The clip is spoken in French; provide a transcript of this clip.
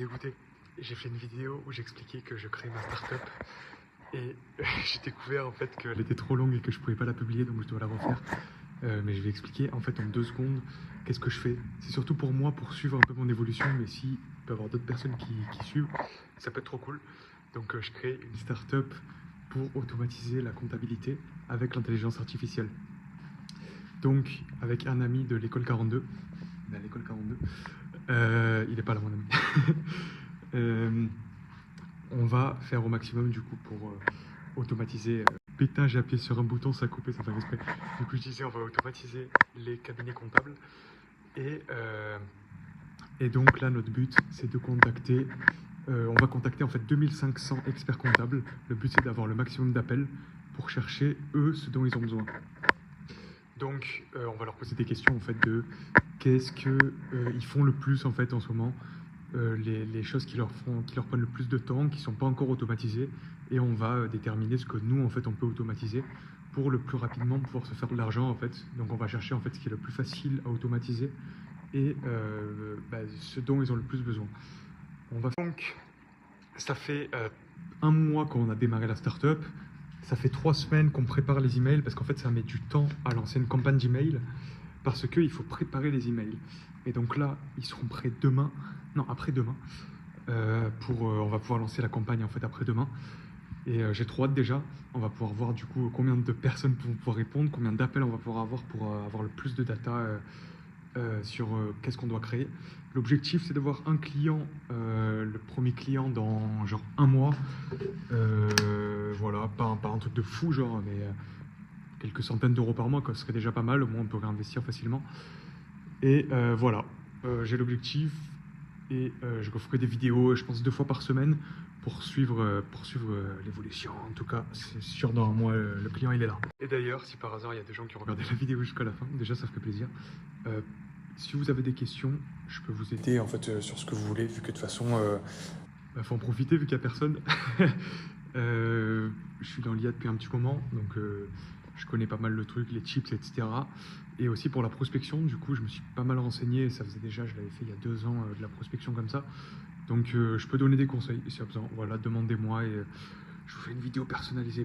dégoûté. J'ai fait une vidéo où j'expliquais que je créais ma startup et j'ai découvert en fait qu'elle était trop longue et que je pouvais pas la publier, donc je dois la refaire. Mais je vais expliquer en fait en 2 secondes qu'est-ce que je fais. C'est surtout pour moi, pour suivre un peu mon évolution, mais s'il peut y avoir d'autres personnes qui suivent, ça peut être trop cool. Donc je crée une startup pour automatiser la comptabilité avec l'intelligence artificielle. Donc avec un ami de l'école 42, on est à l'école 42, il n'est pas là mon ami. On va faire au maximum du coup pour automatiser. Pétain, j'ai appuyé sur un bouton, ça a coupé sans faire exprès. Du coup je disais on va automatiser les cabinets comptables et donc là notre but c'est de contacter, on va contacter en fait 2500 experts comptables. Le but c'est d'avoir le maximum d'appels pour chercher eux ce dont ils ont besoin. Donc on va leur poser des questions en fait de qu'est-ce que ils font le plus en fait en ce moment, les choses qui leur prennent le plus de temps, qui ne sont pas encore automatisées, et on va déterminer ce que nous en fait on peut automatiser pour le plus rapidement pouvoir se faire de l'argent en fait. Donc on va chercher en fait ce qui est le plus facile à automatiser et ce dont ils ont le plus besoin. Donc ça fait 1 mois qu'on a démarré la startup. Ça fait 3 semaines qu'on prépare les emails parce qu'en fait ça met du temps à lancer une campagne d'email parce qu'il faut préparer les emails. Et donc là, ils seront prêts demain, non après-demain, on va pouvoir lancer la campagne en fait après-demain. Et j'ai trop hâte déjà. On va pouvoir voir du coup combien de personnes vont pouvoir répondre, combien d'appels on va pouvoir avoir pour avoir le plus de data sur qu'est-ce qu'on doit créer. L'objectif c'est d'avoir un client, le premier client dans genre 1 mois. Voilà, pas un truc de fou genre, mais quelques centaines d'euros par mois, quoi, ce serait déjà pas mal. Au moins on peut réinvestir facilement. Et voilà, j'ai l'objectif et je ferai des vidéos, je pense 2 fois par semaine pour suivre l'évolution. En tout cas, c'est sûr, dans 1 mois, le client il est là. Et d'ailleurs, si par hasard il y a des gens qui ont regardé la vidéo jusqu'à la fin, déjà ça ferait plaisir. Si vous avez des questions, je peux vous aider en fait sur ce que vous voulez, vu que de toute façon, faut en profiter vu qu'il n'y a personne. Je suis dans l'IA depuis un petit moment, donc je connais pas mal le truc, les chips, etc. Et aussi pour la prospection, du coup, je me suis pas mal renseigné. Ça faisait déjà, je l'avais fait il y a 2 ans, de la prospection comme ça. Donc je peux donner des conseils si y a besoin. Voilà, demandez-moi et je vous fais une vidéo personnalisée.